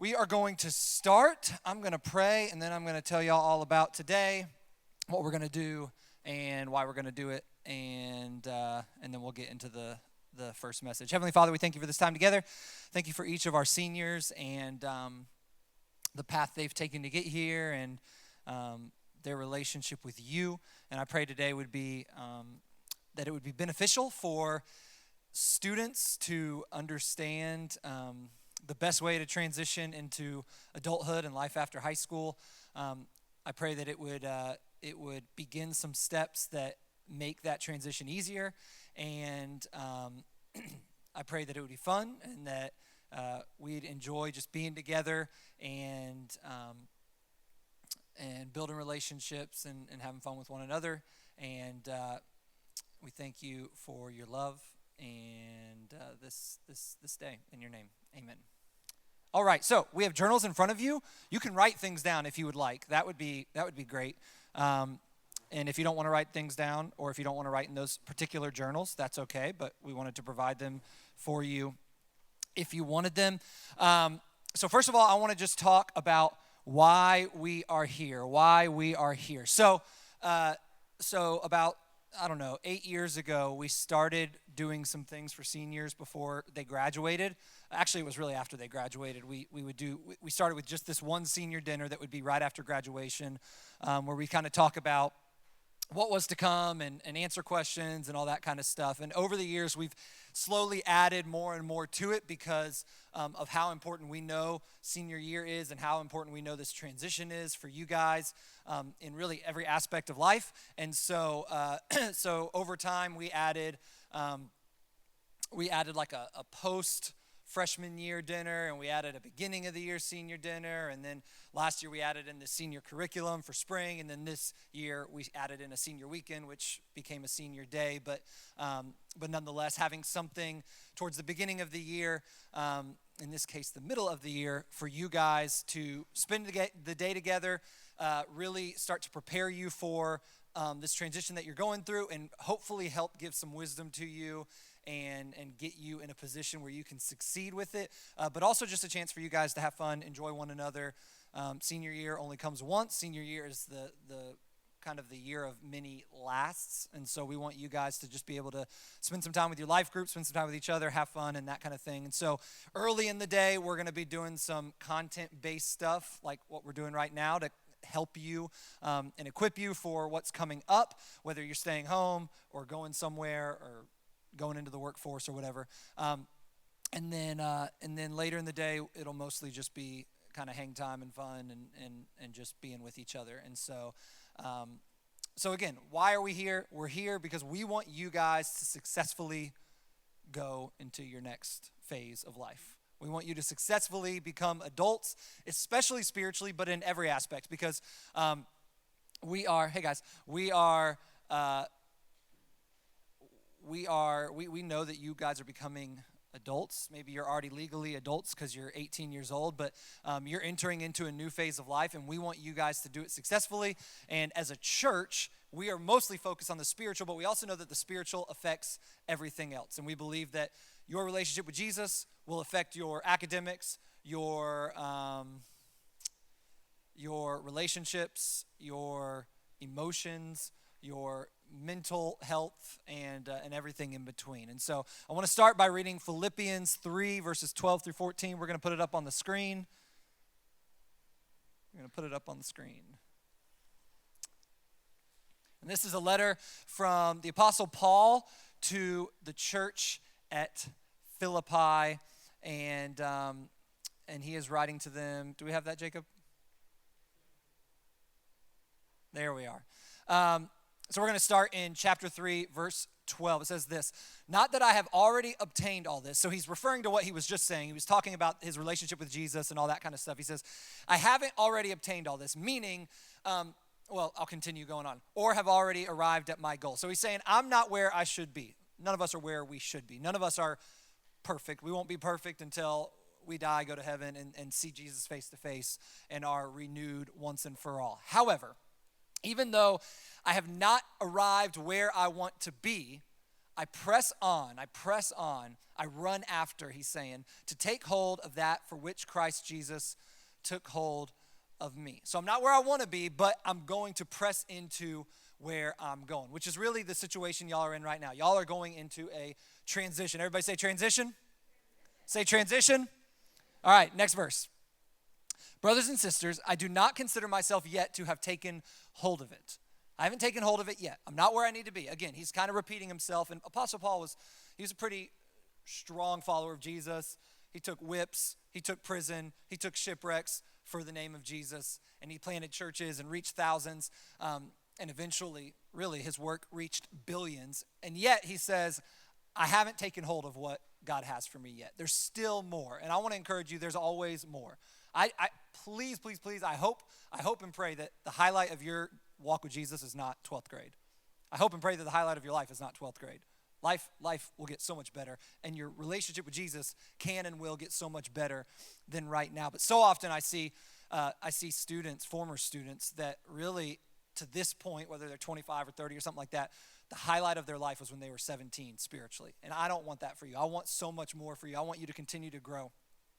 We are going to start. I'm going to pray, and then I'm going to tell y'all all about today, what we're going to do, and why we're going to do it, and then we'll get into the first message. Heavenly Father, we thank you for this time together. Thank you for each of our seniors and the path they've taken to get here and their relationship with you. And I pray today would be that it would be beneficial for students to understand the best way to transition into adulthood and life after high school. I pray that it would begin some steps that make that transition easier, and I pray that it would be fun and that we'd enjoy just being together and building relationships and having fun with one another. And we thank you for your love and this day. In your name, amen. All right, so we have journals in front of you. You can write things down if you would like. That would be great. And if you don't want to write things down, or if you don't want to write in those particular journals, that's okay. But we wanted to provide them for you if you wanted them. So first of all, I want to just talk about why we are here. So about 8 years ago, we started doing some things for seniors before they graduated. Actually, it was really after they graduated. We started with just this one senior dinner that would be right after graduation, where we kind of talk about what was to come and answer questions and all that kind of stuff. And over the years, we've slowly added more and more to it because of how important we know senior year is and how important we know this transition is for you guys in really every aspect of life. And so so over time, we added like a post freshman year dinner, and we added a beginning of the year senior dinner, and then last year we added in the senior curriculum for spring, and then this year we added in a senior weekend, which became a senior day. But nonetheless, having something towards the beginning of the year, in this case the middle of the year, for you guys to spend the day together, really start to prepare you for this transition that you're going through, and hopefully help give some wisdom to you and get you in a position where you can succeed with it, but also just a chance for you guys to have fun, enjoy one another. Senior year only comes once. Senior year is the kind of the year of many lasts, and so we want you guys to just be able to spend some time with your life group, spend some time with each other, have fun, and that kind of thing. And so early in the day, we're going to be doing some content-based stuff like what we're doing right now to help you and equip you for what's coming up, whether you're staying home or going somewhere or going into the workforce or whatever. And then later in the day, it'll mostly just be kind of hang time and fun and just being with each other. And so again, why are we here? We're here because we want you guys to successfully go into your next phase of life. We want you to successfully become adults, especially spiritually, but in every aspect, because we know that you guys are becoming adults. Maybe you're already legally adults because you're 18 years old, but you're entering into a new phase of life, and we want you guys to do it successfully. And as a church, we are mostly focused on the spiritual, but we also know that the spiritual affects everything else. And we believe that your relationship with Jesus will affect your academics, your relationships, your emotions, your mental health, and everything in between. And so I want to start by reading Philippians 3, verses 12 through 14. We're going to put it up on the screen. And this is a letter from the Apostle Paul to the church at Philippi, and he is writing to them. Do we have that, Jacob? There we are. So we're going to start in chapter 3, verse 12. It says this: "Not that I have already obtained all this." So he's referring to what he was just saying. He was talking about his relationship with Jesus and all that kind of stuff. He says, "I haven't already obtained all this," meaning, I'll continue going on, "or have already arrived at my goal." So he's saying, I'm not where I should be. None of us are where we should be. None of us are perfect. We won't be perfect until we die, go to heaven, and see Jesus face to face and are renewed once and for all. However, even though I have not arrived where I want to be, I press on, I run after, he's saying, to take hold of that for which Christ Jesus took hold of me. So I'm not where I want to be, but I'm going to press into where I'm going, which is really the situation y'all are in right now. Y'all are going into a transition. Everybody say transition. Say transition. All right, next verse. Brothers and sisters, I do not consider myself yet to have taken hold of it. I haven't taken hold of it yet. I'm not where I need to be. Again, he's kind of repeating himself. And Apostle Paul was a pretty strong follower of Jesus. He took whips, he took prison, he took shipwrecks for the name of Jesus. And he planted churches and reached thousands. And eventually, really, his work reached billions. And yet, he says, I haven't taken hold of what God has for me yet. There's still more. And I want to encourage you, there's always more. Please, I hope and pray that the highlight of your walk with Jesus is not 12th grade. I hope and pray that the highlight of your life is not 12th grade. Life will get so much better, and your relationship with Jesus can and will get so much better than right now. But so often I see students, former students, that really, to this point, whether they're 25 or 30 or something like that, the highlight of their life was when they were 17 spiritually. And I don't want that for you. I want so much more for you. I want you to continue to grow.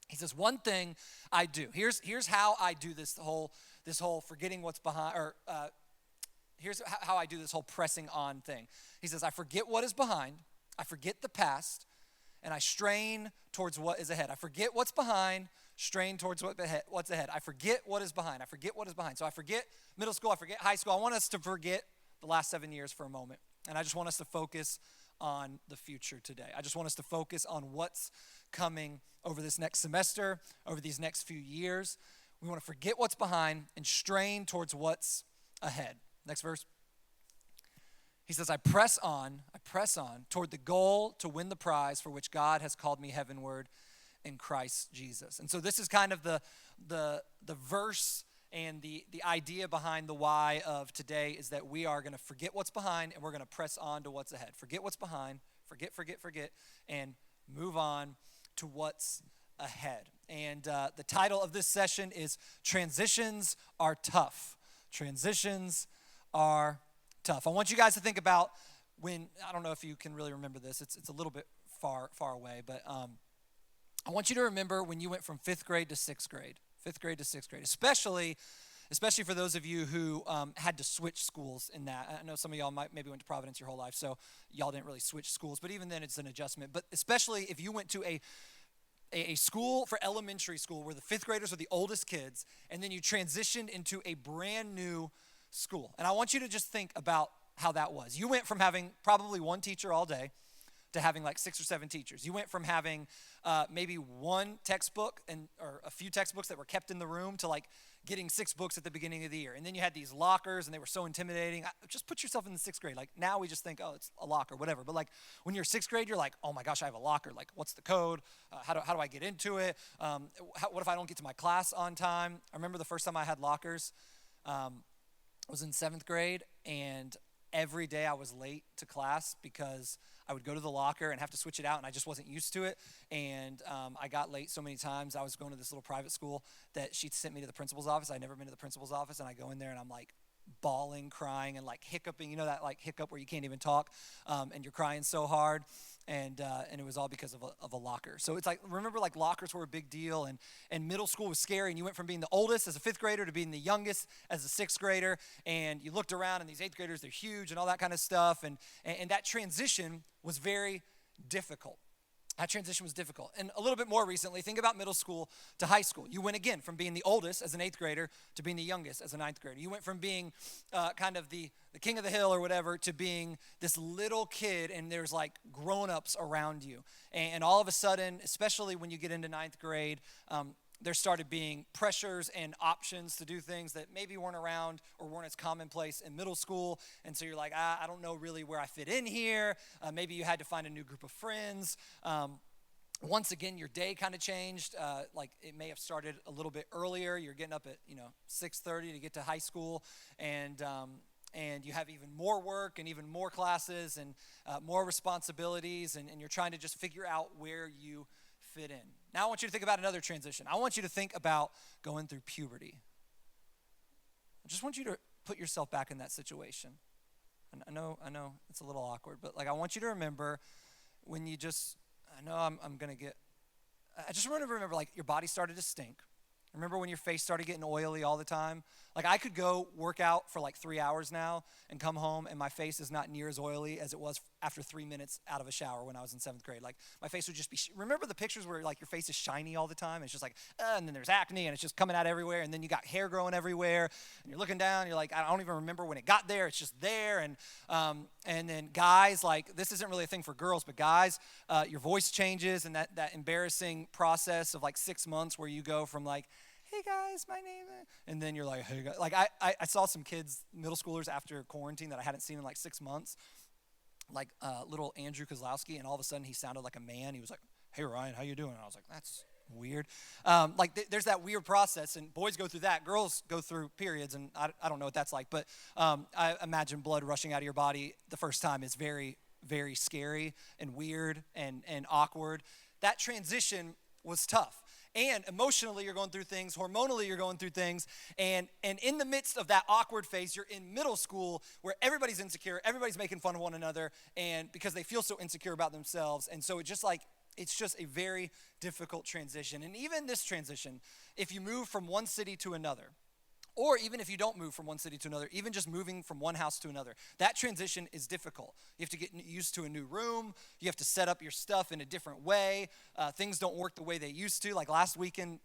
He says, one thing I do. Here's how I do this whole forgetting what's behind, or here's how I do this whole pressing on thing. He says, I forget what is behind, I forget the past, and I strain towards what is ahead. I forget what's behind, strain towards what's ahead. I forget what is behind. So I forget middle school, I forget high school. I want us to forget the last 7 years for a moment. And I just want us to focus on the future today. I just want us to focus on what's coming over this next semester, over these next few years. We want to forget what's behind and strain towards what's ahead. Next verse. He says, I press on toward the goal to win the prize for which God has called me heavenward in Christ Jesus. And so this is kind of the verse and the idea behind the why of today is that we are going to forget what's behind and we're going to press on to what's ahead. Forget what's behind, forget, and move on to what's ahead. And the title of this session is Transitions Are Tough. Transitions are tough. I want you guys to think about when, I don't know if you can really remember this, it's a little bit far away, but I want you to remember when you went from 5th grade to 6th grade. 5th grade to 6th grade, especially for those of you who had to switch schools in that. I know some of y'all maybe went to Providence your whole life, so y'all didn't really switch schools, but even then it's an adjustment. But especially if you went to a school for elementary school where the 5th graders are the oldest kids, and then you transitioned into a brand new school. And I want you to just think about how that was. You went from having probably one teacher all day to having like 6 or 7 teachers. You went from having maybe one textbook or a few textbooks that were kept in the room to like getting 6 books at the beginning of the year. And then you had these lockers and they were so intimidating. Just put yourself in the 6th grade. Like now we just think, oh, it's a locker, whatever. But like when you're 6th grade, you're like, oh my gosh, I have a locker. Like what's the code? How do I get into it? What if I don't get to my class on time? I remember the first time I had lockers. I was in 7th grade, and every day I was late to class because I would go to the locker and have to switch it out, and I just wasn't used to it. And I got late so many times. I was going to this little private school that she sent me to the principal's office. I'd never been to the principal's office, and I go in there and I'm like bawling, crying, and like hiccuping. You know that like hiccup where you can't even talk, and you're crying so hard. And it was all because of a locker. So it's like, remember, like lockers were a big deal, and middle school was scary, and you went from being the oldest as a 5th grader to being the youngest as a 6th grader, and you looked around, and these 8th graders, they're huge and all that kind of stuff, and that transition was very difficult. That transition was difficult. And a little bit more recently, think about middle school to high school. You went again from being the oldest as an 8th grader to being the youngest as a 9th grader. You went from being kind of the king of the hill or whatever to being this little kid, and there's like grown-ups around you. And all of a sudden, especially when you get into 9th grade, there started being pressures and options to do things that maybe weren't around or weren't as commonplace in middle school. And so you're like, I don't know really where I fit in here. Maybe you had to find a new group of friends. Once again, your day kind of changed. Like it may have started a little bit earlier. You're getting up at 6:30 to get to high school, and you have even more work and even more classes and more responsibilities, and you're trying to just figure out where you fit in. Now I want you to think about another transition. I want you to think about going through puberty. I just want you to put yourself back in that situation. I know it's a little awkward, but like I want you to remember when you just, I know I'm gonna get, I just want to remember like your body started to stink. Remember when your face started getting oily all the time? Like I could go work out for like 3 hours now and come home and my face is not near as oily as it was after 3 minutes out of a shower when I was in 7th grade. Like my face would just be, remember the pictures where like your face is shiny all the time? It's just like, and then there's acne and it's just coming out everywhere. And then you got hair growing everywhere and you're looking down, you're like, I don't even remember when it got there. It's just there. And then guys, like this isn't really a thing for girls, but guys, your voice changes and that embarrassing process of like 6 months where you go from like, hey guys, my name is, and then you're like, hey guys. Like I saw some kids, middle schoolers after quarantine that I hadn't seen in like 6 months, like little Andrew Kozlowski, and all of a sudden he sounded like a man. He was like, hey Ryan, how you doing? And I was like, that's weird. There's that weird process, and boys go through that. Girls go through periods, and I don't know what that's like, but I imagine blood rushing out of your body the first time is very, very scary and weird and awkward. That transition was tough. And emotionally, you're going through things. Hormonally, you're going through things. And in the midst of that awkward phase, you're in middle school where everybody's insecure. Everybody's making fun of one another and because they feel so insecure about themselves. And so it's just a very difficult transition. And even this transition, if you move from one city to another, or even if you don't move from one city to another, even just moving from one house to another, that transition is difficult. You have to get used to a new room. You have to set up your stuff in a different way. Things don't work the way they used to. Like last weekend,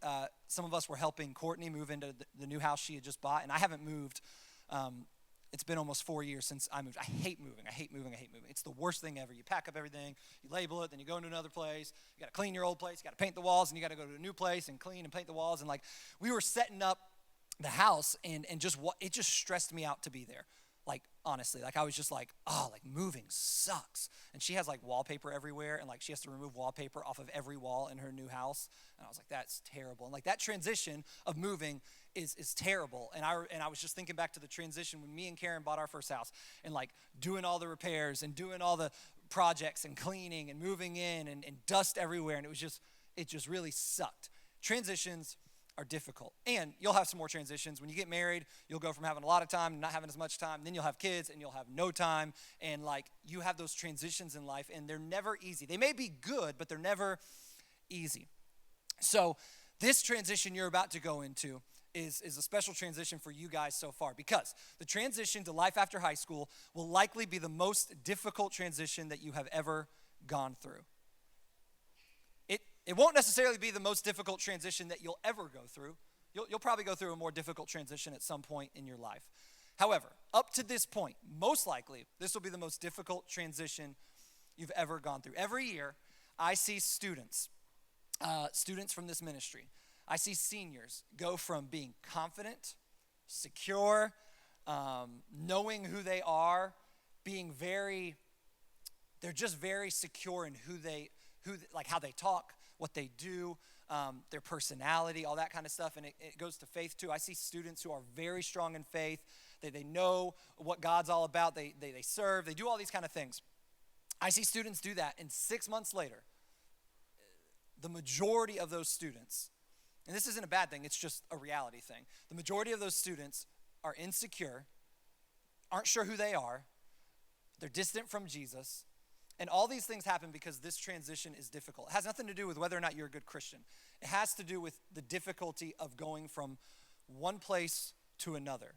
some of us were helping Courtney move into the new house she had just bought, and I haven't moved. It's been almost 4 years since I moved. I hate moving. It's the worst thing ever. You pack up everything, you label it, then you go into another place. You got to clean your old place. You got to paint the walls, and you got to go to a new place and clean and paint the walls. And like we were setting up the house and just what it just stressed me out to be there. Like honestly, like I was just like, oh, like moving sucks. And she has like wallpaper everywhere, and like she has to remove wallpaper off of every wall in her new house. And I was like, that's terrible. And like that transition of moving is terrible. And I was just thinking back to the transition when me and Karen bought our first house and like doing all the repairs and doing all the projects and cleaning and moving in and dust everywhere. And it just really sucked. Transitions are difficult. And you'll have some more transitions. When you get married, you'll go from having a lot of time to not having as much time. Then you'll have kids and you'll have no time. And like you have those transitions in life and they're never easy. They may be good, but they're never easy. So this transition you're about to go into is a special transition for you guys so far, because the transition to life after high school will likely be the most difficult transition that you have ever gone through. It won't necessarily be the most difficult transition that you'll ever go through. You'll probably go through a more difficult transition at some point in your life. However, up to this point, most likely, this will be the most difficult transition you've ever gone through. Every year, I see students from this ministry, I see seniors go from being confident, secure, knowing who they are, they're just very secure in like how they talk, what they do, their personality, all that kind of stuff. And it goes to faith too. I see students who are very strong in faith. They know what God's all about. They serve. They do all these kind of things. I see students do that. And 6 months later, the majority of those students, and this isn't a bad thing, it's just a reality thing. The majority of those students are insecure, aren't sure who they are. They're distant from Jesus. And all these things happen because this transition is difficult. It has nothing to do with whether or not you're a good Christian. It has to do with the difficulty of going from one place to another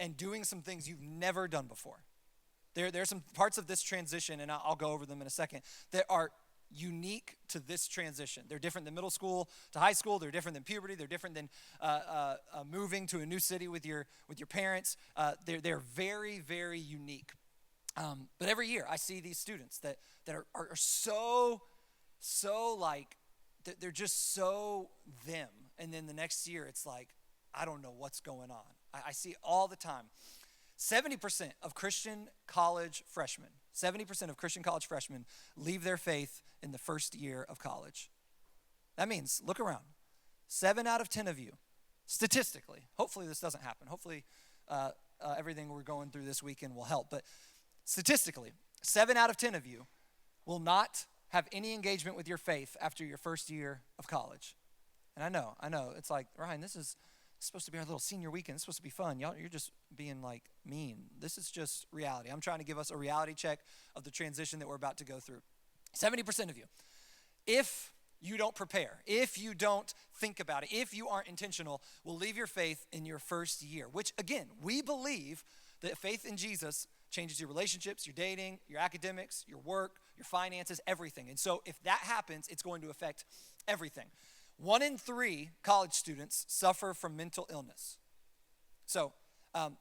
and doing some things you've never done before. There are some parts of this transition, and I'll go over them in a second, that are unique to this transition. They're different than middle school to high school. They're different than puberty. They're different than moving to a new city with your parents. They're very, very unique. But every year I see these students that are so like, they're just so them. And then the next year it's like, I don't know what's going on. I see it all the time. 70% of Christian college freshmen leave their faith in the first year of college. That means, look around, 7 out of 10 of you, statistically, hopefully this doesn't happen. Hopefully everything we're going through this weekend will help. But statistically, 7 out of 10 of you will not have any engagement with your faith after your first year of college. And I know, it's like, Ryan, this is It's supposed to be our little senior weekend. It's supposed to be fun. Y'all, you're just being like mean. This is just reality. I'm trying to give us a reality check of the transition that we're about to go through. 70% of you, if you don't prepare, if you don't think about it, if you aren't intentional, will leave your faith in your first year, which again, we believe that faith in Jesus changes your relationships, your dating, your academics, your work, your finances, everything. And so if that happens, it's going to affect everything. 1 in 3 college students suffer from mental illness. So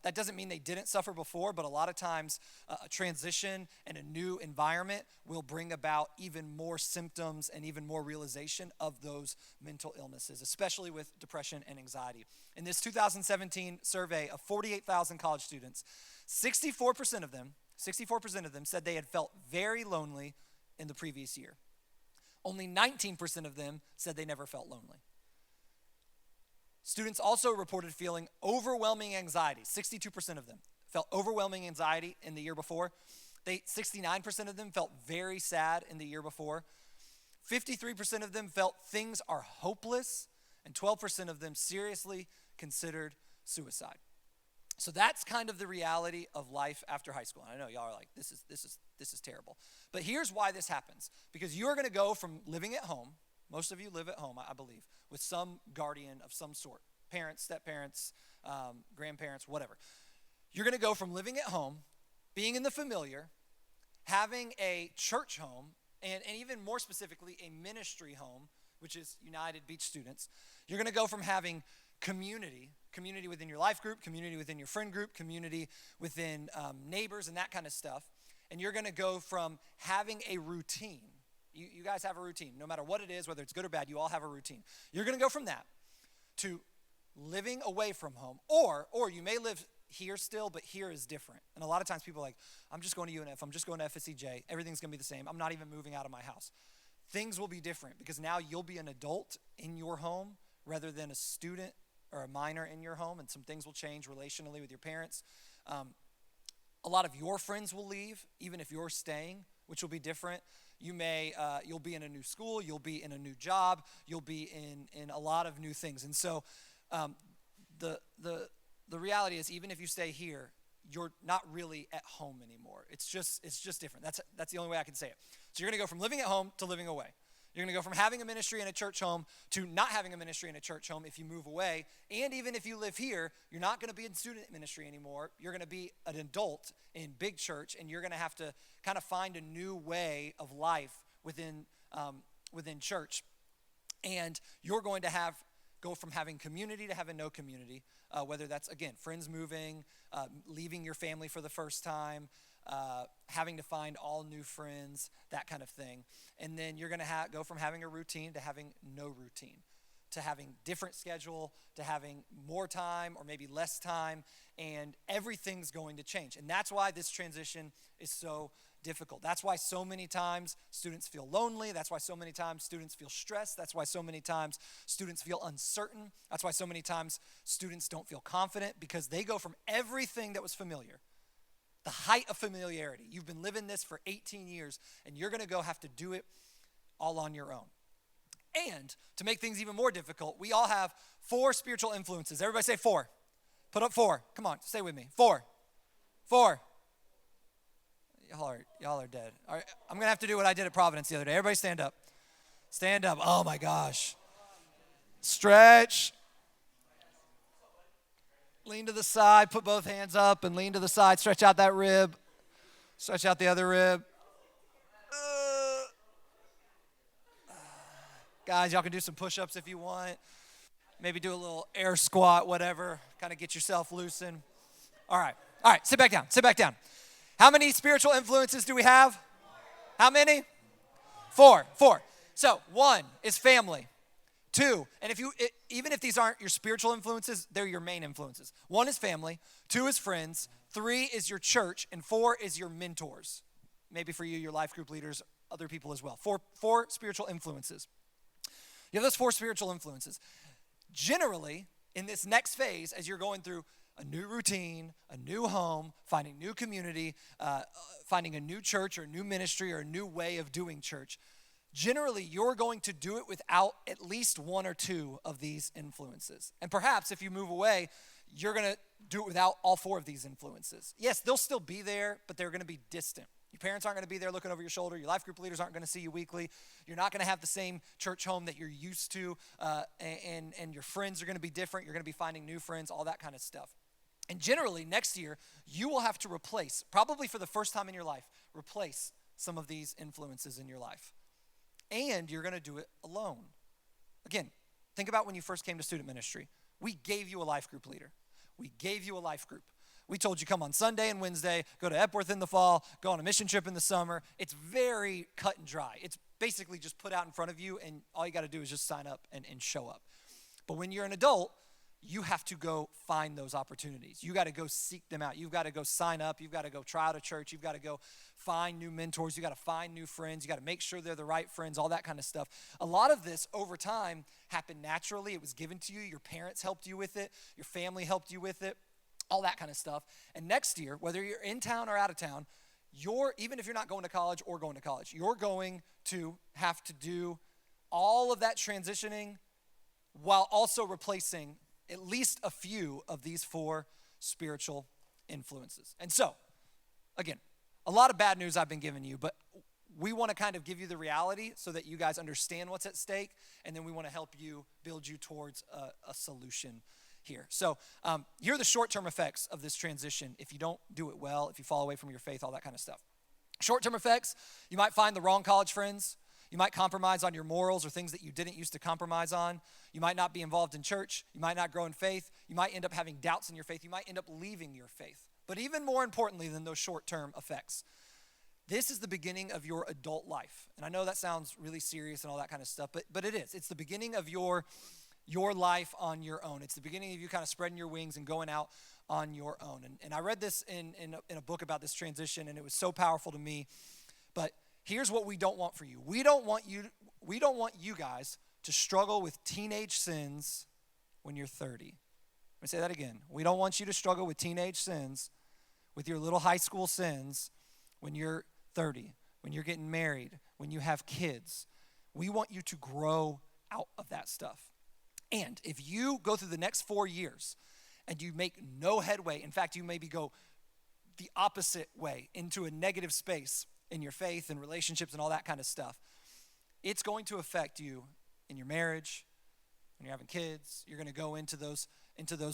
that doesn't mean they didn't suffer before, but a lot of times a transition and a new environment will bring about even more symptoms and even more realization of those mental illnesses, especially with depression and anxiety. In this 2017 survey of 48,000 college students, 64% of them said they had felt very lonely in the previous year. Only 19% of them said they never felt lonely. Students also reported feeling overwhelming anxiety. 62% of them felt overwhelming anxiety in the year before. 69% of them felt very sad in the year before. 53% of them felt things are hopeless, and 12% of them seriously considered suicide. So that's kind of the reality of life after high school. And I know y'all are like, this is terrible. But here's why this happens. Because you're going to go from living at home, most of you live at home, I believe, with some guardian of some sort, parents, step-parents, grandparents, whatever. You're going to go from living at home, being in the familiar, having a church home, and even more specifically, a ministry home, which is United Beach Students. You're going to go from having community within your life group, community within your friend group, community within neighbors and that kind of stuff. And you're going to go from having a routine. You guys have a routine. No matter what it is, whether it's good or bad, you all have a routine. You're going to go from that to living away from home. Or you may live here still, but here is different. And a lot of times people are like, I'm just going to UNF. I'm just going to FSCJ. Everything's going to be the same. I'm not even moving out of my house. Things will be different because now you'll be an adult in your home rather than a student or a minor in your home, and some things will change relationally with your parents. A lot of your friends will leave, even if you're staying, which will be different. You'll be in a new school, you'll be in a new job, you'll be in a lot of new things. And so the reality is, even if you stay here, you're not really at home anymore. It's just different. That's the only way I can say it. So you're going to go from living at home to living away. You're going to go from having a ministry in a church home to not having a ministry in a church home if you move away. And even if you live here, you're not going to be in student ministry anymore. You're going to be an adult in big church, and you're going to have to kind of find a new way of life within church. And you're going to go from having community to having no community, whether that's, again, friends moving, leaving your family for the first time, having to find all new friends, that kind of thing. And then you're going to go from having a routine to having no routine, to having different schedule, to having more time or maybe less time, and everything's going to change. And that's why this transition is so difficult. That's why so many times students feel lonely. That's why so many times students feel stressed. That's why so many times students feel uncertain. That's why so many times students don't feel confident, because they go from everything that was familiar, the height of familiarity. You've been living this for 18 years, and you're going to go have to do it all on your own. And to make things even more difficult, we all have 4 spiritual influences. Everybody say 4. Put up 4. Come on, stay with me. 4. Y'all are dead. All right, I'm going to have to do what I did at Providence the other day. Everybody stand up. Stand up. Oh, my gosh. Stretch. Lean to the side, put both hands up and lean to the side. Stretch out that rib. Stretch out the other rib. Guys, y'all can do some push-ups if you want. Maybe do a little air squat, whatever. Kind of get yourself loosened. All right, sit back down. How many spiritual influences do we have? How many? 4. So 1 is family. 2, and even if these aren't your spiritual influences, they're your main influences. 1 is family, 2 is friends, 3 is your church, and 4 is your mentors. Maybe for you, your life group leaders, other people as well. 4 spiritual influences. You have those 4 spiritual influences. Generally, in this next phase, as you're going through a new routine, a new home, finding new community, finding a new church or a new ministry or a new way of doing church, generally you're going to do it without at least one or two of these influences. And perhaps if you move away, you're going to do it without all four of these influences. Yes, they'll still be there, but they're going to be distant. Your parents aren't going to be there looking over your shoulder. Your life group leaders aren't going to see you weekly. You're not going to have the same church home that you're used to, and your friends are going to be different. You're going to be finding new friends, all that kind of stuff. And generally, next year, you will have to replace, probably for the first time in your life, replace some of these influences in your life. And you're going to do it alone. Again, think about when you first came to student ministry. We gave you a life group leader. We gave you a life group. We told you come on Sunday and Wednesday, go to Epworth in the fall, go on a mission trip in the summer. It's very cut and dry. It's basically just put out in front of you, and all you got to do is just sign up and show up. But when you're an adult, you have to go find those opportunities. You got to go seek them out. You've got to go sign up. You've got to go try out a church. You've got to go find new mentors. You got to find new friends. You got to make sure they're the right friends, all that kind of stuff. A lot of this over time happened naturally. It was given to you. Your parents helped you with it. Your family helped you with it, all that kind of stuff. And next year, whether you're in town or out of town, even if you're not going to college or going to college, you're going to have to do all of that transitioning while also replacing at least a few of these four spiritual influences. And so, again, a lot of bad news I've been giving you, but we want to kind of give you the reality so that you guys understand what's at stake, and then we want to help you build you towards a solution here. So here are the short-term effects of this transition if you don't do it well, if you fall away from your faith, all that kind of stuff. Short-term effects, you might find the wrong college friends. You might compromise on your morals or things that you didn't used to compromise on. You might not be involved in church. You might not grow in faith. You might end up having doubts in your faith. You might end up leaving your faith. But even more importantly than those short-term effects, this is the beginning of your adult life. And I know that sounds really serious and all that kind of stuff, but it is. It's the beginning of your life on your own. It's the beginning of you kind of spreading your wings and going out on your own. And I read this in a book about this transition, and it was so powerful to me. But here's what we don't want for you. We don't want you guys to struggle with teenage sins when you're 30. Let me say that again. We don't want you to struggle with teenage sins, with your little high school sins when you're 30, when you're getting married, when you have kids. We want you to grow out of that stuff. And if you go through the next 4 years and you make no headway, in fact, you maybe go the opposite way into a negative space in your faith and relationships and all that kind of stuff, it's going to affect you in your marriage, when you're having kids. You're going to go into those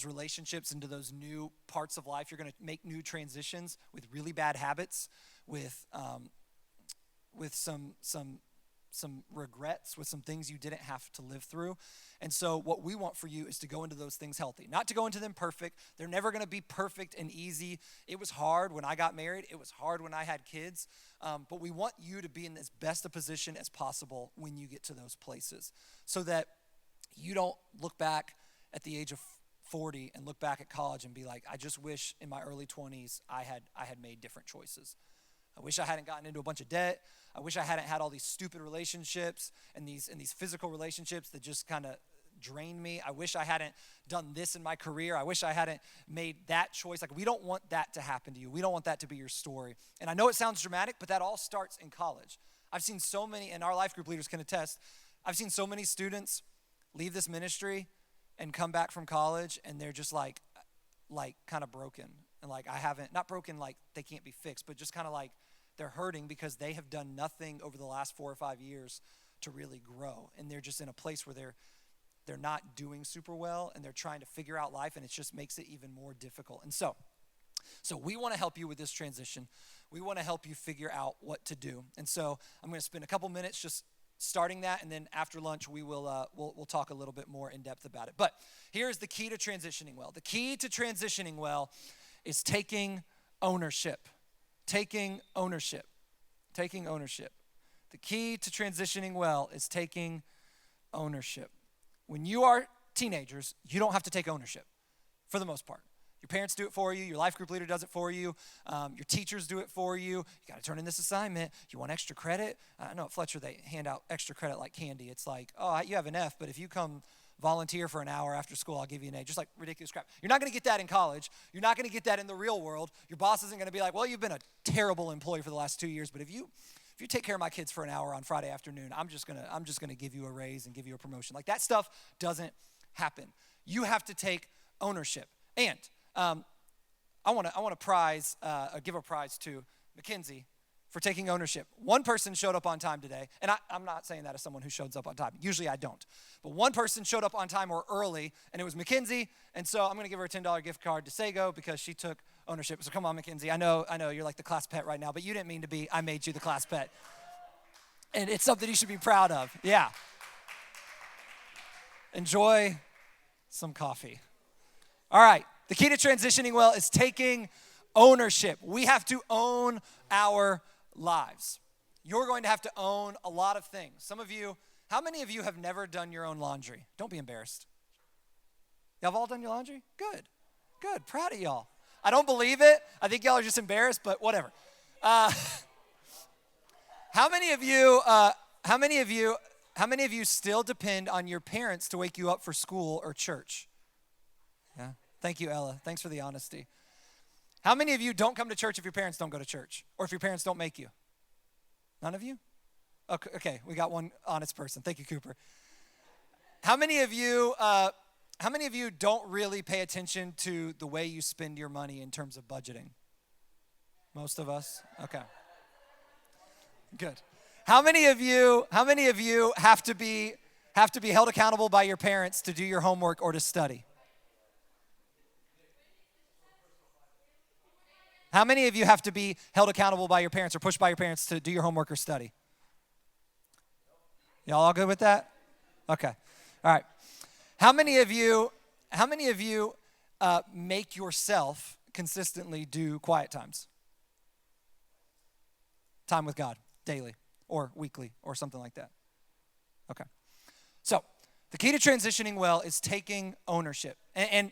relationships, into those new parts of life. You're going to make new transitions with really bad habits, with some regrets, with some things you didn't have to live through. And so what we want for you is to go into those things healthy, not to go into them perfect. They're never going to be perfect and easy. It was hard when I got married. It was hard when I had kids. But we want you to be in as best a position as possible when you get to those places, so that you don't look back at the age of 40 and look back at college and be like, I just wish in my early 20s I had made different choices. I wish I hadn't gotten into a bunch of debt. I wish I hadn't had all these stupid relationships and these physical relationships that just kind of drained me. I wish I hadn't done this in my career. I wish I hadn't made that choice. Like, we don't want that to happen to you. We don't want that to be your story. And I know it sounds dramatic, but that all starts in college. I've seen so many, and our life group leaders can attest, I've seen so many students leave this ministry and come back from college, and they're just like kind of broken. And like, not broken like they can't be fixed, but just kind of like they're hurting because they have done nothing over the last 4 or 5 years to really grow. And they're just in a place where they're not doing super well, and they're trying to figure out life, and it just makes it even more difficult. And so we want to help you with this transition. We want to help you figure out what to do. And so I'm going to spend a couple minutes just starting that, and then after lunch we'll talk a little bit more in depth about it. But here's the key to transitioning well. The key to transitioning well is taking ownership. Taking ownership. Taking ownership. The key to transitioning well is taking ownership. When you are teenagers, you don't have to take ownership for the most part. Your parents do it for you. Your life group leader does it for you. Your teachers do it for you. You got to turn in this assignment. You want extra credit? I know at Fletcher they hand out extra credit like candy. It's like, oh, you have an F, but if you come volunteer for an hour after school, I'll give you an A. Just like ridiculous crap. You're not going to get that in college. You're not going to get that in the real world. Your boss isn't going to be like, well, you've been a terrible employee for the last 2 years, but if you if you take care of my kids for an hour on Friday afternoon, I'm just gonna give you a raise and give you a promotion. Like that stuff doesn't happen. You have to take ownership. And I want to give a prize to Mackenzie for taking ownership. One person showed up on time today, and I'm not saying that as someone who shows up on time. Usually I don't. But one person showed up on time or early, and it was Mackenzie, and so I'm going to give her a $10 gift card to Sago because she took ownership. So come on, Mackenzie. I know you're like the class pet right now, but you didn't mean to be. I made you the class pet. And it's something you should be proud of. Yeah. Enjoy some coffee. All right. The key to transitioning well is taking ownership. We have to own our lives. You're going to have to own a lot of things. Some of you, how many of you have never done your own laundry? Don't be embarrassed. Y'all have all done your laundry? Good. Proud of y'all. I don't believe it. I think y'all are just embarrassed, but whatever. How many of you still depend on your parents to wake you up for school or church? Yeah. Thank you, Ella. Thanks for the honesty. How many of you don't come to church if your parents don't go to church or if your parents don't make you? None of you? Okay, we got one honest person. Thank you, Cooper. How many of you don't really pay attention to the way you spend your money in terms of budgeting? Most of us? Okay. Good. How many of you have to be held accountable by your parents to do your homework or to study? How many of you have to be held accountable by your parents or pushed by your parents to do your homework or study? Y'all all good with that? Okay. All right. How many of you make yourself consistently do quiet times? Time with God, daily or weekly or something like that. Okay. So the key to transitioning well is taking ownership. And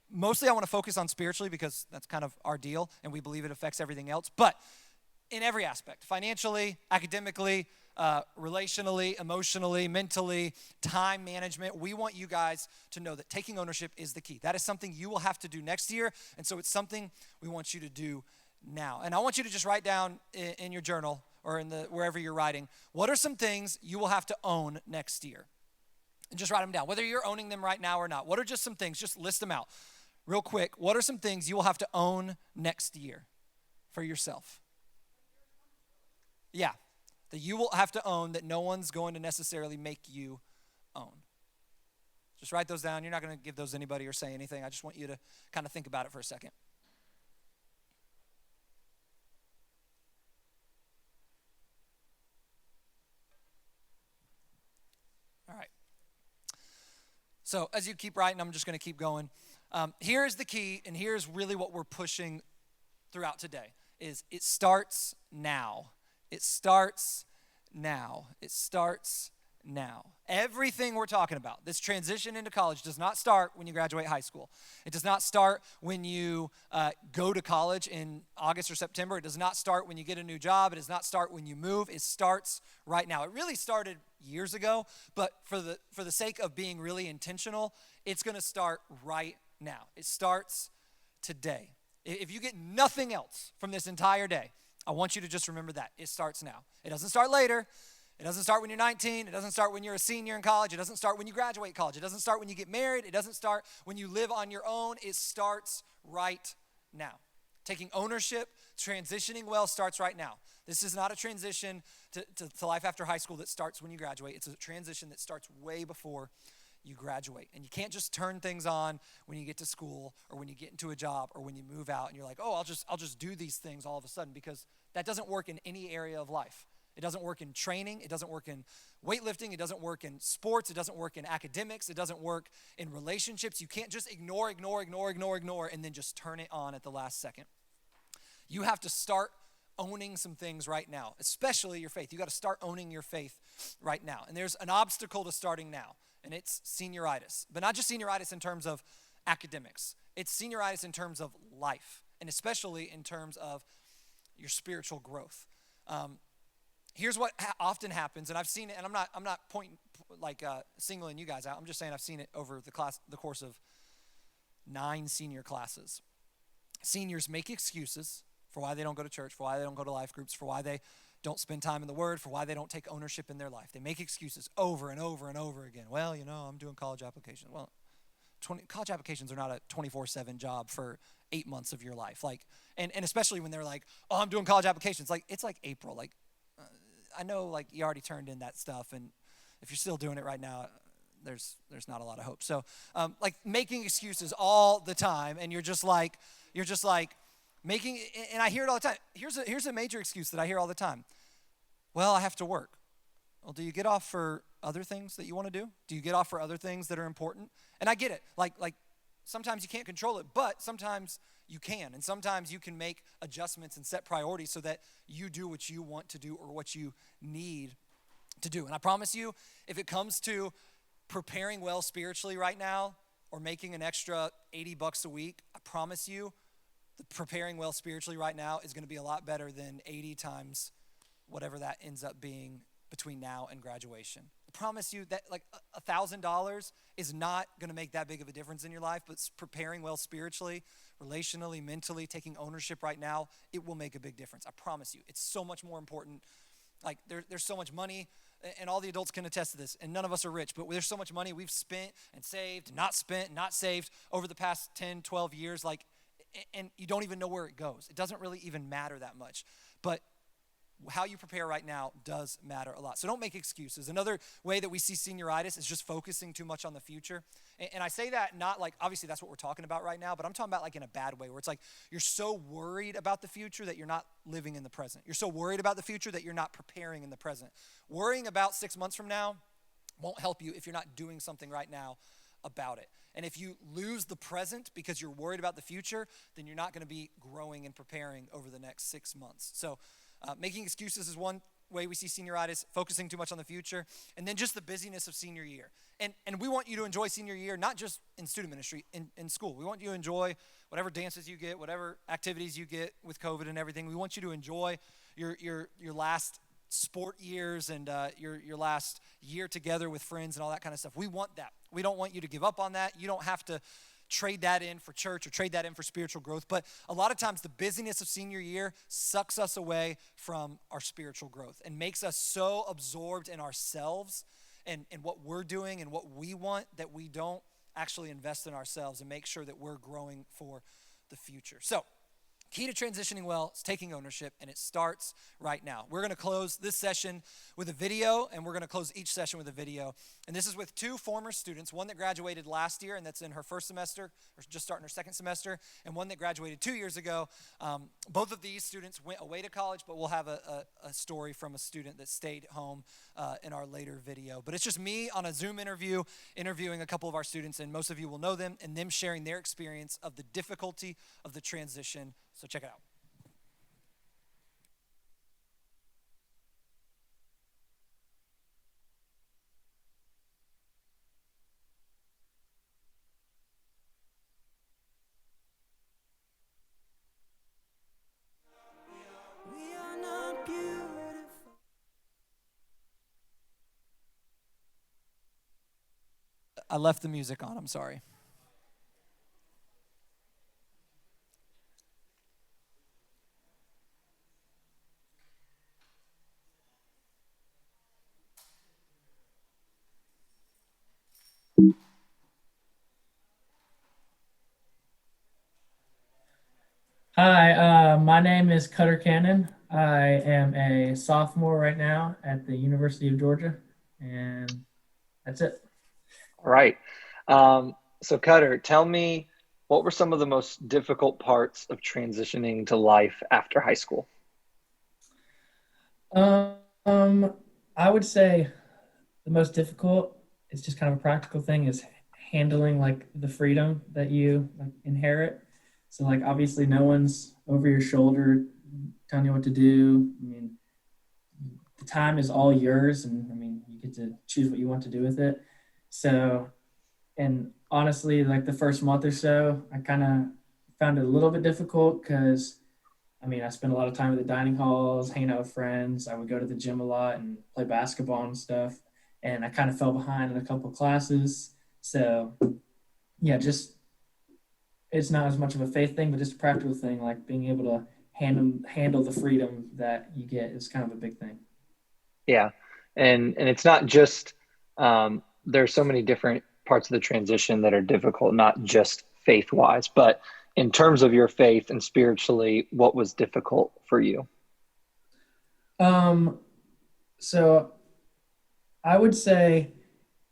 mostly I want to focus on spiritually because that's kind of our deal and we believe it affects everything else. But in every aspect, financially, academically, relationally, emotionally, mentally, time management, we want you guys to know that taking ownership is the key. That is something you will have to do next year. And so it's something we want you to do now. And I want you to just write down in your journal or wherever you're writing, what are some things you will have to own next year? And just write them down, whether you're owning them right now or not. What are just some things? Just list them out. Real quick, what are some things you will have to own next year for yourself? Yeah, that you will have to own that no one's going to necessarily make you own. Just write those down. You're not going to give those to anybody or say anything. I just want you to kind of think about it for a second. All right. So as you keep writing, I'm just going to keep going. Here's the key, and here's really what we're pushing throughout today, is it starts now. It starts now. It starts now. Everything we're talking about, this transition into college, does not start when you graduate high school. It does not start when you go to college in August or September. It does not start when you get a new job. It does not start when you move. It starts right now. It really started years ago, but for the sake of being really intentional, it's going to start right now. It starts today. If you get nothing else from this entire day, I want you to just remember that. It starts now. It doesn't start later. It doesn't start when you're 19. It doesn't start when you're a senior in college. It doesn't start when you graduate college. It doesn't start when you get married. It doesn't start when you live on your own. It starts right now. Taking ownership, transitioning well starts right now. This is not a transition to life after high school that starts when you graduate. It's a transition that starts way before you graduate. And you can't just turn things on when you get to school or when you get into a job or when you move out and you're like, oh, I'll just do these things all of a sudden, because that doesn't work in any area of life. It doesn't work in training. It doesn't work in weightlifting. It doesn't work in sports. It doesn't work in academics. It doesn't work in relationships. You can't just ignore, and then just turn it on at the last second. You have to start owning some things right now, especially your faith. You got to start owning your faith right now. And there's an obstacle to starting now, and it's senioritis. But not just senioritis in terms of academics. It's senioritis in terms of life, and especially in terms of your spiritual growth. Here's what often happens, and I've seen it, and I'm not pointing singling you guys out. I'm just saying I've seen it over the course of 9 senior classes. Seniors make excuses for why they don't go to church, for why they don't go to life groups, for why they don't spend time in the Word, for why they don't take ownership in their life. They make excuses over and over and over again. Well, I'm doing college applications. Well, college applications are not a 24/7 job for 8 months of your life. Like, and especially when they're like, oh, I'm doing college applications. Like, it's like April. Like, I know, like, you already turned in that stuff, and if you're still doing it right now, there's not a lot of hope. So, like, making excuses all the time, and you're just like making, and I hear it all the time. Here's a major excuse that I hear all the time. Well, I have to work. Well, do you get off for other things that you want to do? Do you get off for other things that are important? And I get it. Like sometimes you can't control it, but sometimes you can. And sometimes you can make adjustments and set priorities so that you do what you want to do or what you need to do. And I promise you, if it comes to preparing well spiritually right now or making an extra $80 a week, I promise you, the preparing well spiritually right now is going to be a lot better than 80 times whatever that ends up being between now and graduation. I promise you that like $1,000 is not going to make that big of a difference in your life, but preparing well spiritually, relationally, mentally, taking ownership right now, it will make a big difference. I promise you. It's so much more important. Like there's so much money, and all the adults can attest to this, and none of us are rich, but there's so much money we've spent and saved, not spent, not saved over the past 10, 12 years, like, and you don't even know where it goes. It doesn't really even matter that much. But how you prepare right now does matter a lot. So don't make excuses. Another way that we see senioritis is just focusing too much on the future. And I say that not like, obviously that's what we're talking about right now, but I'm talking about like in a bad way, where it's like you're so worried about the future that you're not living in the present. You're so worried about the future that you're not preparing in the present. Worrying about 6 months from now won't help you if you're not doing something right now about it. And if you lose the present because you're worried about the future, then you're not going to be growing and preparing over the next 6 months. So making excuses is one way we see senioritis, focusing too much on the future, and then just the busyness of senior year. And we want you to enjoy senior year, not just in student ministry, in school. We want you to enjoy whatever dances you get, whatever activities you get with COVID and everything. We want you to enjoy your last sport years and your last year together with friends and all that kind of stuff. We want that. We don't want you to give up on that. You don't have to trade that in for church or trade that in for spiritual growth. But a lot of times the busyness of senior year sucks us away from our spiritual growth and makes us so absorbed in ourselves and what we're doing and what we want that we don't actually invest in ourselves and make sure that we're growing for the future. So key to transitioning well is taking ownership, and it starts right now. We're going to close this session with a video, and we're going to close each session with a video. And this is with two former students, one that graduated last year, and that's in her first semester, or just starting her second semester, and one that graduated 2 years ago. Both of these students went away to college, but we'll have a story from a student that stayed home in our later video. But it's just me on a Zoom interview, interviewing a couple of our students, and most of you will know them, and them sharing their experience of the difficulty of the transition. So check it out. I left the music on, I'm sorry. Hi, my name is Cutter Cannon. I am a sophomore right now at the University of Georgia, and that's it. All right. So Cutter, tell me, what were some of the most difficult parts of transitioning to life after high school? Um, I would say the most difficult is just kind of a practical thing is handling like the freedom that you like inherit. So like obviously no one's over your shoulder telling you what to do. I mean, the time is all yours, and I mean you get to choose what you want to do with it. So and honestly, like the first month or so, I kind of found it a little bit difficult because I mean, I spent a lot of time at the dining halls, hanging out with friends. I would go to the gym a lot and play basketball and stuff. And I kind of fell behind in a couple of classes. So, yeah, just it's not as much of a faith thing, but just a practical thing, like being able to handle the freedom that you get is kind of a big thing. Yeah. And it's not just there's so many different parts of the transition that are difficult, not just faith wise, but in terms of your faith and spiritually, what was difficult for you? Um, so I would say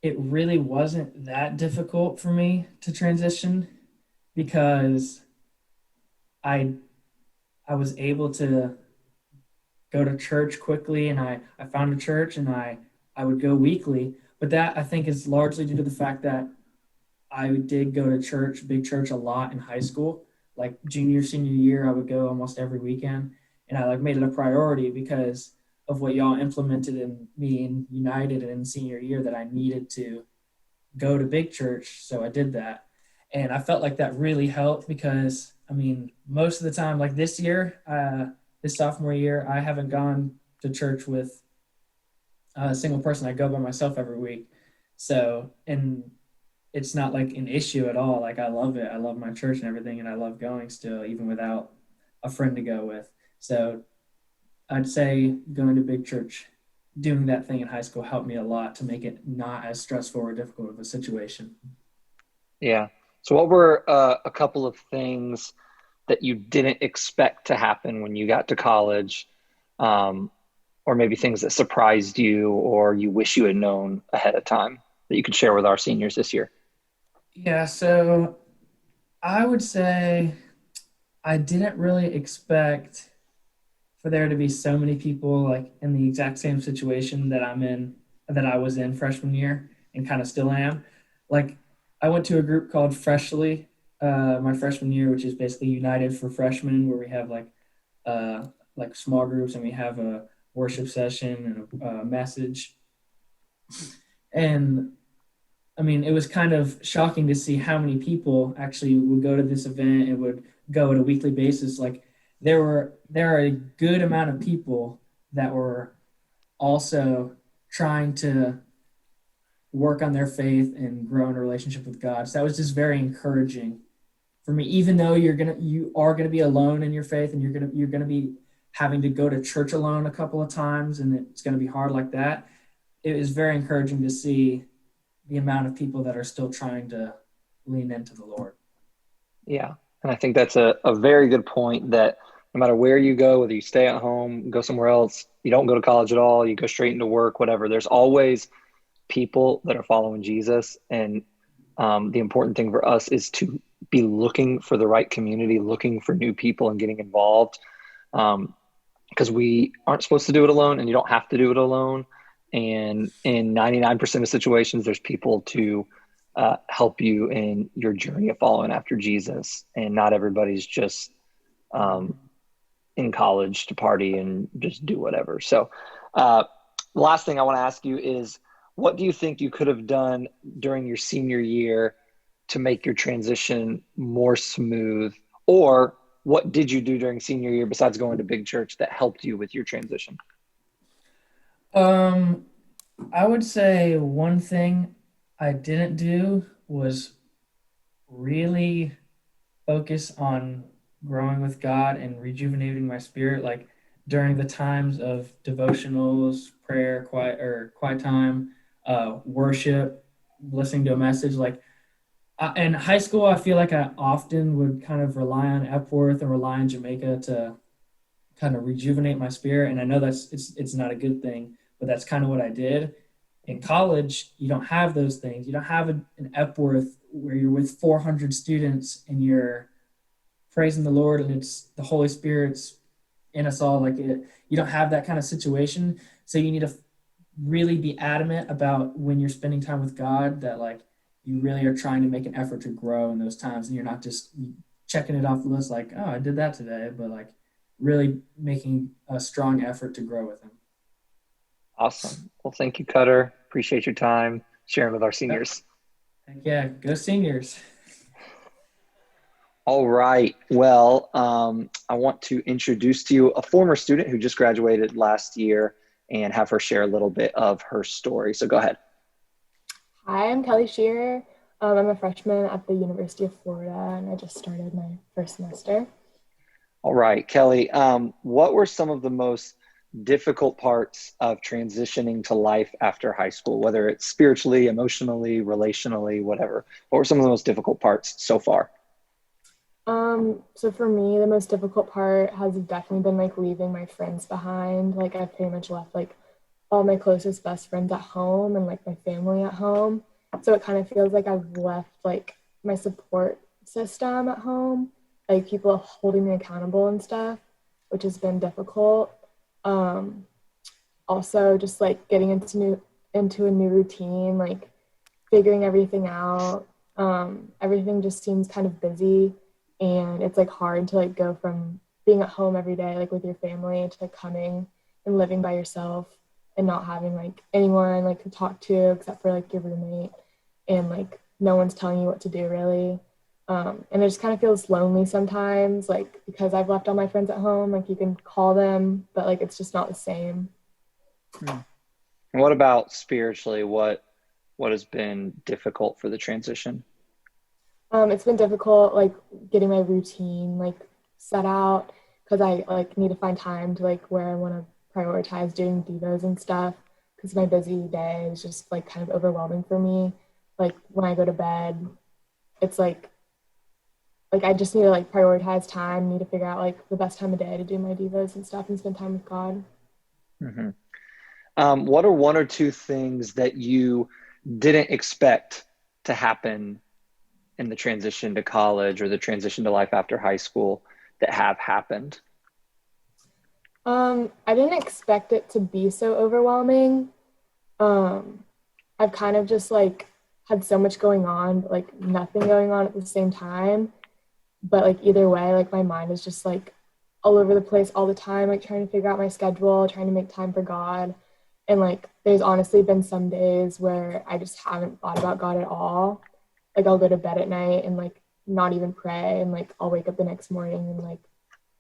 it really wasn't that difficult for me to transition because I I was able to go to church quickly, and I found a church, and I would go weekly. But that I think is largely due to the fact that I did go to church, big church, a lot in high school. Like junior, senior year, I would go almost every weekend, and I like made it a priority because of what y'all implemented in me in United and in senior year that I needed to go to big church. So I did that, and I felt like that really helped because I mean, most of the time, like this year, this sophomore year, I haven't gone to church with a single person. I go by myself every week. So, and it's not like an issue at all. Like I love it. I love my church and everything, and I love going still, even without a friend to go with. So I'd say going to big church, doing that thing in high school helped me a lot to make it not as stressful or difficult of a situation. Yeah. So what were a couple of things that you didn't expect to happen when you got to college, um, or maybe things that surprised you or you wish you had known ahead of time that you could share with our seniors this year? Yeah, so I would say I didn't really expect for there to be so many people like in the exact same situation that I'm in, that I was in freshman year and kind of still am. Like I went to a group called Freshly my freshman year, which is basically United for Freshmen, where we have like small groups and we have a worship session and a message. And I mean, it was kind of shocking to see how many people actually would go to this event and would go at a weekly basis. Like there are a good amount of people that were also trying to work on their faith and grow in a relationship with God. So that was just very encouraging for me, even though you are gonna be alone in your faith and you're gonna be having to go to church alone a couple of times and it's gonna be hard like that. It is very encouraging to see the amount of people that are still trying to lean into the Lord. Yeah. And I think that's a very good point that no matter where you go, whether you stay at home, go somewhere else, you don't go to college at all, you go straight into work, whatever, there's always people that are following Jesus. And the important thing for us is to be looking for the right community, looking for new people and getting involved. Um, because we aren't supposed to do it alone and you don't have to do it alone. And in 99% of situations, there's people to help you in your journey of following after Jesus. And not everybody's just um, in college to party and just do whatever. So, uh, the last thing I want to ask you is what do you think you could have done during your senior year to make your transition more smooth? Or what did you do during senior year besides going to big church that helped you with your transition? Um, I would say one thing I didn't do was really focus on growing with God and rejuvenating my spirit, like during the times of devotionals, prayer, quiet time, worship, listening to a message. Like in high school, I feel like I often would kind of rely on Epworth and rely on Jamaica to kind of rejuvenate my spirit. And I know it's not a good thing, but that's kind of what I did. In college, you don't have those things. You don't have an Epworth where you're with 400 students and you're praising the Lord and it's the Holy Spirit's in us all. Like you don't have that kind of situation. So you need to really be adamant about when you're spending time with God that like you really are trying to make an effort to grow in those times and you're not just checking it off the list like, oh, I did that today, but like really making a strong effort to grow with Him. Awesome. Well, thank you, Cutter. Appreciate your time sharing with our Yep. seniors. Heck yeah, go seniors. All right. Well, I want to introduce to you a former student who just graduated last year and have her share a little bit of her story. So go ahead. Hi, I'm Kelly Shearer. I'm a freshman at the University of Florida, and I just started my first semester. All right, Kelly, what were some of the most difficult parts of transitioning to life after high school, whether it's spiritually, emotionally, relationally, whatever? What were some of the most difficult parts so far? So for me, the most difficult part has definitely been like leaving my friends behind. Like I've pretty much left like all my closest best friends at home and like my family at home. So it kind of feels like I've left like my support system at home, like people holding me accountable and stuff, which has been difficult. Um, Also just like getting into a new routine, like figuring everything out. Everything just seems kind of busy, and it's like hard to like go from being at home every day like with your family to like coming and living by yourself and not having like anyone like to talk to except for like your roommate, and like no one's telling you what to do really. And it just kind of feels lonely sometimes, like because I've left all my friends at home, like you can call them, but like it's just not the same. Hmm. And what about spiritually? What has been difficult for the transition? It's been difficult, like getting my routine like set out because I like need to find time to like where I want to prioritize doing devos and stuff because my busy day is just like kind of overwhelming for me. Like when I go to bed, it's like I just need to like prioritize time, need to figure out like the best time of day to do my devos and stuff and spend time with God. Hmm. What are one or two things that you didn't expect to happen in the transition to college or the transition to life after high school that have happened? I didn't expect it to be so overwhelming. Um, I've kind of just like had so much going on, but like nothing going on at the same time. But like either way, like my mind is just like all over the place all the time, like trying to figure out my schedule, trying to make time for God. And like there's honestly been some days where I just haven't thought about God at all. Like I'll go to bed at night and like not even pray, and like I'll wake up the next morning and like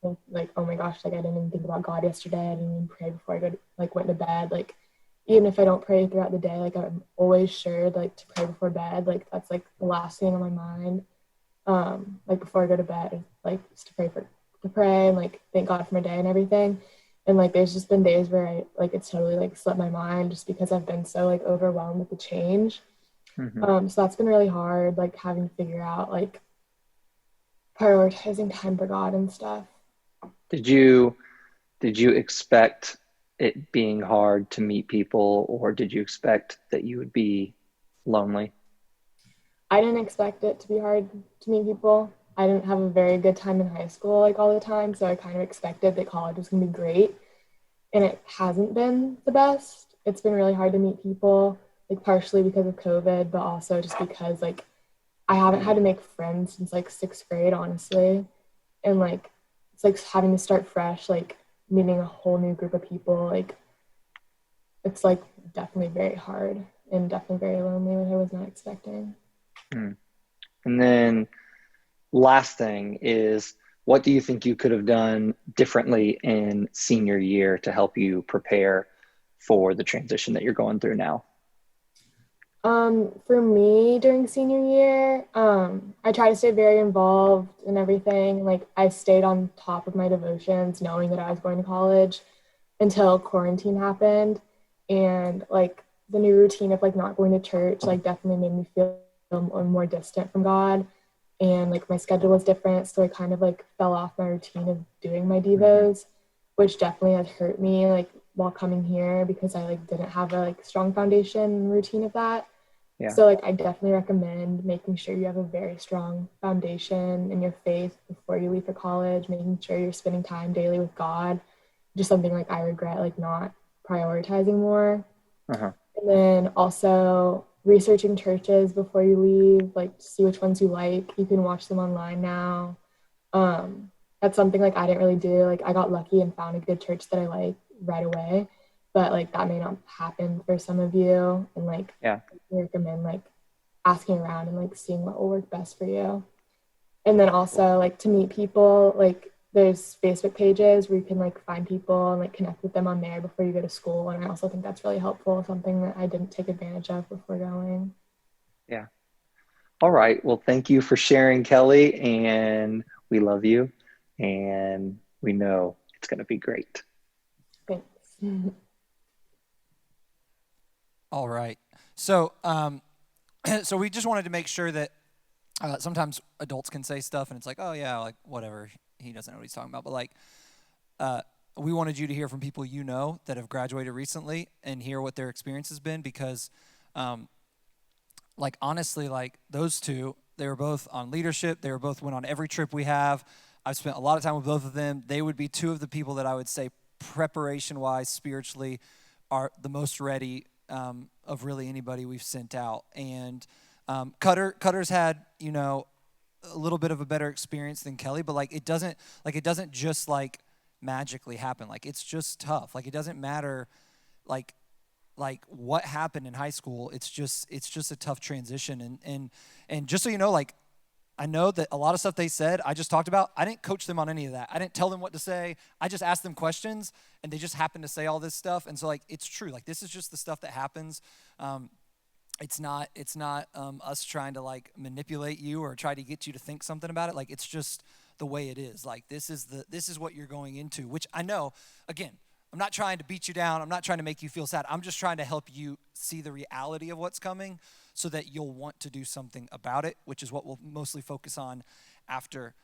think like, oh my gosh, like I didn't even think about God yesterday. I didn't even pray before I go to, like went to bed. Like even if I don't pray throughout the day, like I'm always sure like to pray before bed. Like that's like the last thing on my mind. Like before I go to bed, like just to pray and like thank God for my day and everything. And like there's just been days where I like it's totally like slipped my mind just because I've been so like overwhelmed with the change. Hmm. So that's been really hard, like having to figure out like prioritizing time for God and stuff. Did you did you expect it being hard to meet people, or did you expect that you would be lonely? I didn't expect it to be hard to meet people. I didn't have a very good time in high school like all the time, so I kind of expected that college was gonna be great, and it hasn't been the best. It's been really hard to meet people, like partially because of COVID, but also just because like I haven't had to make friends since like sixth grade, honestly. And like it's like having to start fresh, like meeting a whole new group of people. Like it's like definitely very hard and definitely very lonely, which I was not expecting. Hmm. And then last thing is, what do you think you could have done differently in senior year to help you prepare for the transition that you're going through now? For me during senior year, I try to stay very involved in everything. Like I stayed on top of my devotions, knowing that I was going to college until quarantine happened. And like the new routine of like not going to church, like definitely made me feel more distant from God. And like my schedule was different. So I kind of like fell off my routine of doing my Hmm. devos, which definitely has hurt me like while coming here because I like didn't have a like strong foundation and routine of that. Yeah. So like I definitely recommend making sure you have a very strong foundation in your faith before you leave for college, making sure you're spending time daily with God. Just something like I regret like not prioritizing more. Uh-huh. And then also researching churches before you leave, like see which ones you like. You can watch them online now. That's something like I didn't really do. Like I got lucky and found a good church that I like right away, but like that may not happen for some of you. And like Yeah. I recommend like asking around and like seeing what will work best for you. And then also like to meet people, like there's Facebook pages where you can like find people and like connect with them on there before you go to school. And I also think that's really helpful, something that I didn't take advantage of before going. Yeah. All right. Well, thank you for sharing, Kelly, and we love you. and we know it's going to be great. Thanks. All right. So, so we just wanted to make sure that sometimes adults can say stuff and it's like, oh yeah, like whatever, he doesn't know what he's talking about. But like, we wanted you to hear from people you know that have graduated recently and hear what their experience has been because, like honestly, like those two, they were both on leadership. They were both went on every trip we have. I've spent a lot of time with both of them. They would be two of the people that I would say preparation-wise, spiritually, are the most ready of really anybody we've sent out. And Cutter's had, you know, a little bit of a better experience than Kelly, but like it doesn't just like magically happen. Like it's just tough. Like it doesn't matter like what happened in high school. It's just a tough transition. And just so you know, like I know that a lot of stuff they said, I just talked about, I didn't coach them on any of that. I didn't tell them what to say. I just asked them questions and they just happened to say all this stuff. And so like, it's true. Like this is just the stuff that happens. It's not us trying to like manipulate you or try to get you to think something about it. Like it's just the way it is. Like this is what you're going into, which I know, again, I'm not trying to beat you down. I'm not trying to make you feel sad. I'm just trying to help you see the reality of what's coming so that you'll want to do something about it, which is what we'll mostly focus on after